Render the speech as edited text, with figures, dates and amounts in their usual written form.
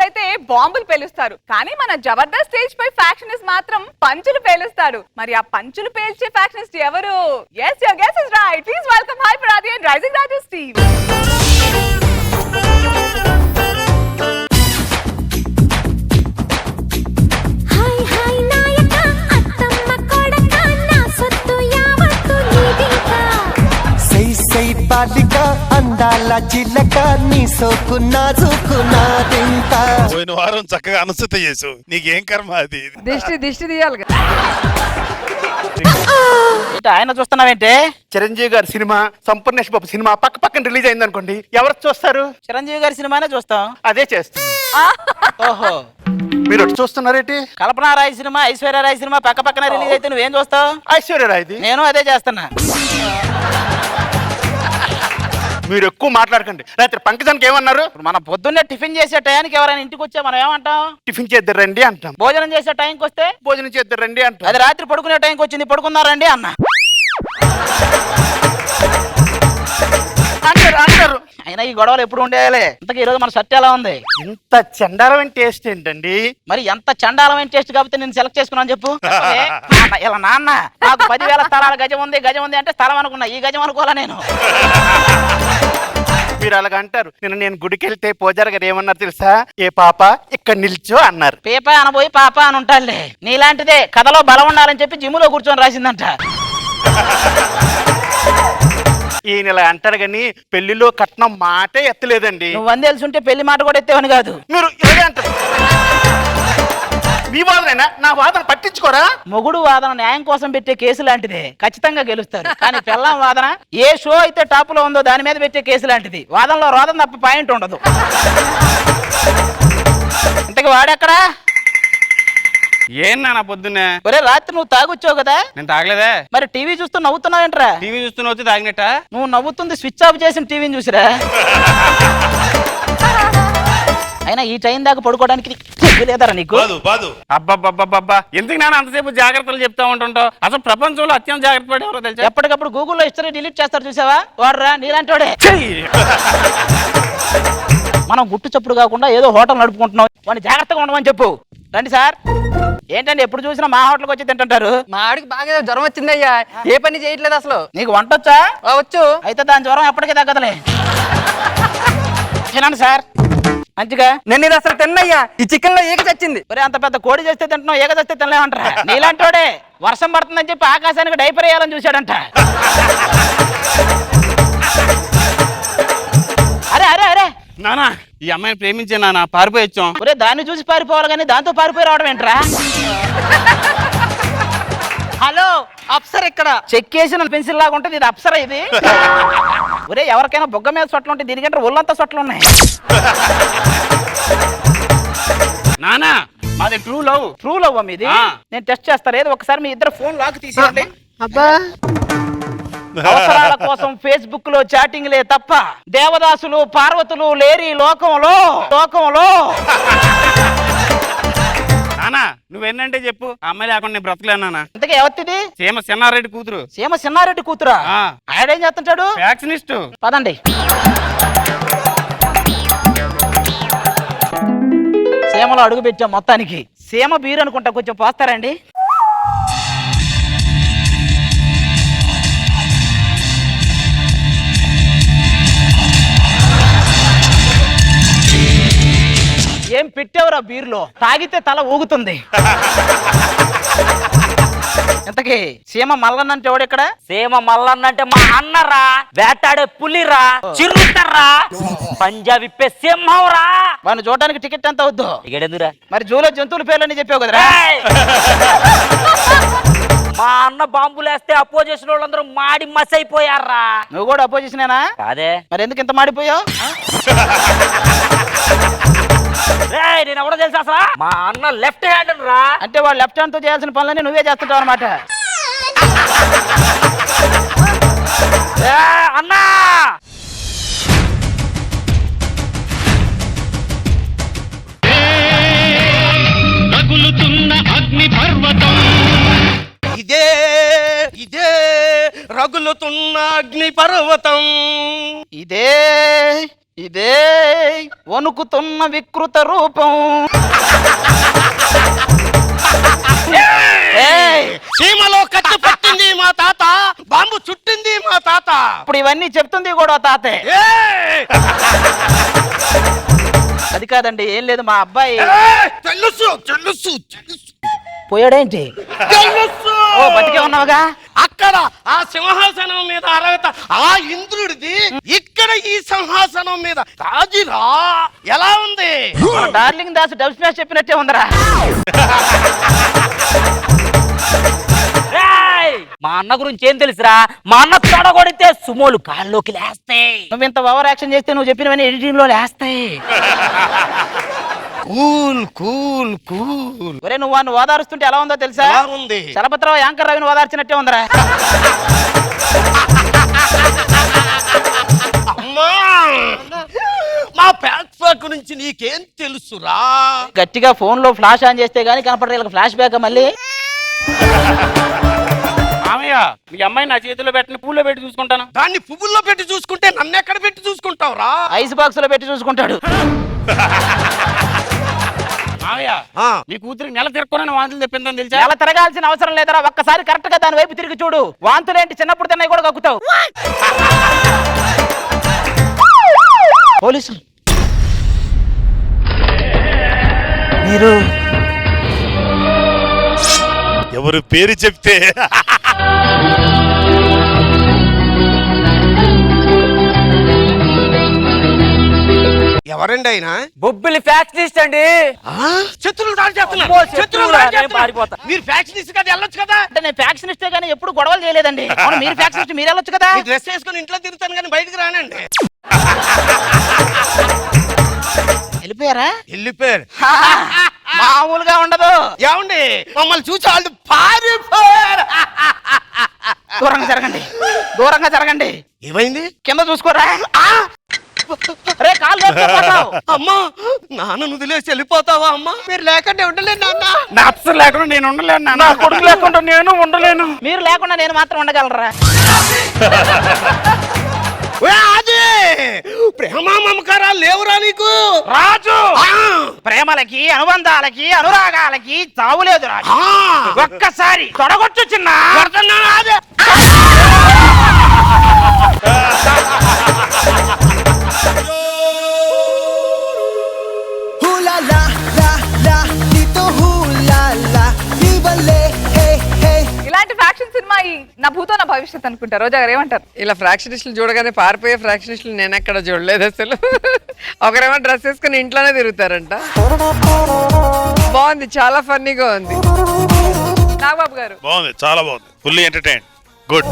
అయితే బాంబులు పేలుస్తారు, కానీ మన జబర్దస్త్ స్టేజ్ పై ఫ్యాక్షనిస్ట్ మాత్రం పంచులు పేలుస్తాడు. మరి ఆ పంచులు పేల్చే ఫ్యాక్షనిస్ట్ ఎవరు? yes your guess is right. Please welcome Hyper Adi and Rising Raju Steve. అందాల చిల్లక నీ సోకు నాజుకున్నాదింకా పోయిన వారం చక్కగా అనుసృత చేసు, నీకేం కర్మ అది. దిష్టి తీయాలి. ఆయన చూస్తున్నావేంటే? చిరంజీవి గారి సినిమా సంపూర్ణేష్ బాబు సినిమా పక్క పక్కన రిలీజ్ అయింది అనుకోండి, ఎవరు చూస్తారు? చిరంజీవి గారి సినిమానే చూస్తాం. అదే చేస్తుంది. ఓహో, మీరు ఒకటి చూస్తున్నారేంటి? కల్పనా రాయ్ సినిమా, ఐశ్వర్య రాయ్ సినిమా పక్క పక్కన రిలీజ్ అయితే నువ్వేం చూస్తావు? ఐశ్వర్య రాయ్ది. నేను అదే చేస్తున్నా. మీరు ఎక్కువ మాట్లాడకండి. రాత్రి పంకజానికి ఏమన్నారు? మనం పొద్దున్నే టిఫిన్ చేసే టైంకి ఎవరైనా ఇంటికి వచ్చే మనం ఏమంటాం? టిఫిన్ చేద్దరు రండి అంటాం. భోజనం చేసే టైంకి వస్తే భోజనం చేద్దరు రండి అంటాం. అది రాత్రి పడుకునే టైంకి వచ్చింది, పడుకున్నారండి అన్న అంటారు. అయినా ఈ గొడవలు ఎప్పుడు ఉండేయాలి? ఇంతకీ ఈ రోజు మన షర్ట్ ఎలా ఉంది? ఇంత చండాలమైన టేస్ట్ ఏంటండి? మరి ఎంత చండాలమైన టేస్ట్ కాబట్టి నేను సెలెక్ట్ చేసుకున్నాను చెప్పు. ఇలా నాన్న నాకు 10,000 స్థలాల గజం ఉంది అంటే స్థలం అనుకున్నా, ఈ గజం అనుకోవాలా నేను? మీరు అలాగ అంటారు. నేను గుడికి వెళ్తే పూజారి గారు ఏమన్నారు తెలుసా? ఏ పాప ఇక్కడ నిల్చో అన్నారు. పేపా అనబోయి పాప అని ఉంటాడులే. నీలాంటిదే కథలో బలం ఉండాలని చెప్పి జిమ్ములో కూర్చొని రాసిందంట. ఈయన ఇలా అంటారు కానీ పెళ్లిలో కట్నం మాటే ఎత్తలేదండి. నువ్వు వందేల్సి పెళ్లి మాట కూడా ఎత్తేవని కాదు. మీరు ఇలాగే అంటారు. మీ వాదనైనా నా వాదన పట్టించుకోరా? మొగుడు వాదన న్యాయం కోసం పెట్టే కేసు లాంటిదే, ఖచ్చితంగా గెలుస్తారు. కానీ పెళ్ళాం వాదన ఏ షో అయితే టాప్ లో ఉందో దాని మీద పెట్టే కేసు లాంటిది. వాదనలో రోదన తప్ప పాయింట్ ఉండదు. ఇంతకు వాడెక్కడా? ఏం నాన్న పొద్దున్నే? ఒరే రాత్రి నువ్వు తాగొచ్చావు కదా? నేను తాగలేదే. మరి టీవీ చూస్తూ నవ్వుతున్నావేంట్రా? టీవీ చూస్తున్న వచ్చి తాగినట్ట? నువ్వు నవ్వుతుంది స్విచ్ ఆఫ్ చేసిన టీవీని చూసిరా. అయినా ఈ టైం దాకా పడుకోవడానికి లేదరా నీకు? అబ్బబ్బబ్బబ్బా, ఎందుకు నాన్న అంతసేపు జాగ్రత్తలు చెప్తా ఉంటుంటావు? అసలు ప్రపంచంలో అత్యంత జాగ్రత్త పడి ఎవరో తెలుసా? ఎప్పటికప్పుడు గూగుల్లో హిస్టరీ డిలీట్ చేస్తారు చూసావా? వాడరా నీలాంటి. మనం గుట్టు చప్పుడు కాకుండా ఏదో హోటల్ నడుపుకుంటున్నాం, వాడిని జాగ్రత్తగా ఉండమని చెప్పు. రండి సార్. ఏంటండి ఎప్పుడు చూసినా మా హోటల్కి వచ్చి తింటుంటారు? మా ఆడికి బాగా జ్వరం వచ్చిందయ్యా, ఏ పని చేయట్లేదు అసలు. నీకు వంట వచ్చా? వచ్చు. అయితే దాని జ్వరం ఎప్పటికీ తగ్గదులే. తినండి సార్ మంచిగా. నేను ఇది అసలు తిన్నయ్యా, ఈ చికెన్ లో ఏక చచ్చింది. ఒరే అంత పెద్ద కోడి చేస్తే తింటున్నావు, ఏక చేస్తే తినలేమంటారా? నీలాంటోడే వర్షం పడుతుందని చెప్పి ఆకాశానికి డైపర్ వేయాలని చూశాడంట. అరే అరే అరే నానా, ఈ అమ్మాయిని ప్రేమించే నాన్న, పారిపోయి వచ్చాం. ఒరే దాన్ని చూసి పారిపోవాలి కానీ దాంతో పారిపోయి రావడం ఏంట్రా? హలో అప్సర్ ఇక్కడ. చెక్ చేసిన పెన్సిల్ లాగా ఉంటుంది ఇది, అప్సర ఇది. ఒరే ఎవరికైనా బొగ్గ మీద సొట్లు ఉంటాయి, దీనికంటే ఒళ్ళంతా సొట్లు ఉన్నాయి. నానా మాది ట్రూ లవ్. ట్రూ లవ్ మీది? నేను టెస్ట్ చేస్తాను. ఏదో ఒకసారి మీ ఇద్దరు ఫోన్ లాక్ తీసేయండి. అబ్బా, అవసరాల కోసం ఫేస్బుక్ లో చాటింగ్లే తప్ప దేవదాసులు పార్వతులు లేరి లోకంలో. నానా నువ్వేంటంటే చెప్పు, ఆ అమ్మాయి లేకుండా నేను బ్రతకలేను నాన్న. ఇంతకీ ఎవరిది? సీమ సిన్నారెడ్డి కూతురు. సీమ సిన్నారెడ్డి కూతురా? ఆయనేం చేస్తుంటాడు? ఫ్యాక్షనిస్ట్. పదండి. సీమలో అడుగు పెట్టాం మొత్తానికి. సీమ బీరు అనుకుంటా, కొంచెం పోస్తారండి. ఏం పెట్టావురా బీరులో? తాగితే తల ఊగుతుంది. ఇంతకీ సీమ మల్లన్న అంటే ఎవడు ఇక్కడ? సీమ మల్లన్న అంటే మా అన్నరా, వేటాడే పులిరా, చిరుతర్రా, పంజా విప్పే సింహంరా. వాడిని చూడడానికి టికెట్ ఎంత అవుద్దు? ఇగడెందురా? మరి జూలో జంతువుల పేర్లని చెప్పావు కదరా? మా అన్న బాంబులేస్తే అపోజిషన్ వాళ్ళందరూ మాడి మస్ అయిపోయారా. నువ్వు కూడా అపోజిషనేనా? కాదే. మరి ఎందుకు ఇంత మాడిపోయావు? నేను ఎవడో తెలుసా అసలు? మా అన్న లెఫ్ట్ హ్యాండ్ రా. అంటే వాడు లెఫ్ట్ హ్యాండ్ తో చేయాల్సిన పనులన్నీ నువ్వే చేస్తుంటావు అనమాట. అన్నా రగులుతున్న అగ్ని పర్వతం, ఇదే రగులుతున్న అగ్ని పర్వతం, ఇదే ఇదే వణుకుతున్న వికృత రూపం. ఏయ్, సీమలో కత్తి పట్టింది మా తాత, బాంబు చుట్టింది మా తాత. ఇప్పుడు ఇవన్నీ చెప్తుంది కూడా తాతే. ఏయ్! అది కాదండి, ఏం లేదు, మా అబ్బాయి ఏయ్! తెలుసు తెలుసు తెలుసు పోయాడేంటి? తెలుసు. ఓ, బతికే ఉన్నావుగా. అక్కడ ఆ సింహాసనం మీద అర్హత ఆ ఇంద్రుడిది, ఇక్కడ ఈ సింహాసనం మీద రాజురా. ఎలా ఉంది? మన డార్లింగ్ దాస్ డబ్ స్మాష్ చెప్పినట్టే ఉందరా. రేయ్! మా అన్న గురించి ఏం తెలుసురా? మా అన్న తొడగొడితే సుమోలు కాళ్ళలోకి లేస్తాయి. నువ్వు ఇంత ఓవర్ యాక్షన్ చేస్తే నువ్వు చెప్పినవన్నీ ఎడిటింగ్ లో లేస్తాయి. Cool cool cool. ఒరే, నువ్వు వాడిని ఓదారుస్తుంటే ఎలా ఉందో తెలుసా? ఎలా ఉంది? చలపతిరావు యాంకర్ రవిని ఓదార్చినట్టే ఉందరా. అమ్మా, మా ప్యాక్ గురించి నీకేం తెలుసురా? గట్టిగా ఫోన్ లో ఫ్లాష్ ఆన్ చేస్తే గానీ కనపడదు, వీళ్ళకి ఫ్లాష్ బ్యాక్ మళ్ళీ. మామయ్య మీ అమ్మాయి నా చేతిలో పెట్టిన పూల్లో పెట్టి చూసుకుంటాను. దాన్ని పువ్వుల్లో పెట్టి చూసుకుంటే నన్ను ఎక్కడ పెట్టి చూసుకుంటావురా? ఐస్ బాక్స్ లో పెట్టి చూసుకుంటాడు. మామయ్య ఆ. మీ కూతురికి నెల తిరక్కొని వాంతులు తెప్పిందని తెలుసా? ఎలా తిరగాల్సిన అవసరం లేదరా, ఒక్కసారి కరెక్ట్ గా దాని వైపు తిరిగి చూడు. వాంతులేంటి, చిన్నప్పుడు తిన్నాయి కూడా కక్కుతావు. పోలీసులు మీరు ఎవరు పేరు చెప్తే ఎవరండి ఆయన? బొబ్బిలి ఫ్యాక్షనిస్ట్ అండి. శత్రువులు దాడి చేస్తున్నారు. అమ్మో, శత్రువులు శత్రువులా? దాడి నేను చేస్తున్నారు. పారిపోతా. మీరు ఫ్యాక్షనిస్ట్ కదా, వెళ్ళొచ్చు కదా. అంటే నేను ఫ్యాక్షనిస్టే కానీ ఎప్పుడు గొడవలు చేయలేదండి. అవును, మీరు ఫ్యాక్షనిస్ట్, మీరు వెళ్ళొచ్చు కదా. ఈ డ్రెస్ వేసుకొని ఇంట్లో తిరుగుతాను కానీ బయటకు రానండి. వెళ్ళిపోయారా? వెళ్ళిపోయారు. మామూలుగా ఉండదు. ఏమండి, మమ్మల్ని చూసి వాళ్ళు పారిపోయారు. దూరంగా జరగండి, దూరంగా జరగండి. ఏమైంది? కింద చూసుకోరా. రే, కాలు వేసుకోపోతావు. అమ్మా, నాన్న వదిలేసి వెళ్ళిపోతావా? అమ్మా, మీరు లేకుండా ఉండలేదు నాన్న. నా అప్సర్ లేకుండా నేను ఉండలేను నాన్న. నా కొడుకు లేకుండా నేను ఉండలేను. మీరు లేకుండా నేను మాత్రం ఉండగలరా? అది ప్రేమ మమకారాలు లేవురా నీకు? రాజు ప్రేమలకి, అనుబంధాలకి, అనురాగాలకి చావులేదు రాజు. ఒక్కసారి తొడగొచ్చు చిన్న. అదే హూలా లా లా లా నీతో హూలా లా నీ వల్లే హే హే. ఇలాంటి ఫ్యాక్షన్ సినిమా ఈ నా భూతో నా భవిష్యత్ అనుకుంటా. రోజా గారు ఏమంటారు? ఇలా ఫ్రాక్షనిస్టులు చూడగానే పారిపోయే ఫ్రాక్షనిస్టులు నేను ఎక్కడ చూడలేదు అసలు. ఒకరేమో డ్రెస్ వేసుకుని ఇంట్లోనే తిరుగుతారంట. బాగుంది, చాలా ఫన్నీగా ఉంది. నాగబాబు గారు బాగుంది, చాలా బాగుంది, ఫుల్లీ ఎంటర్టైన్, గుడ్.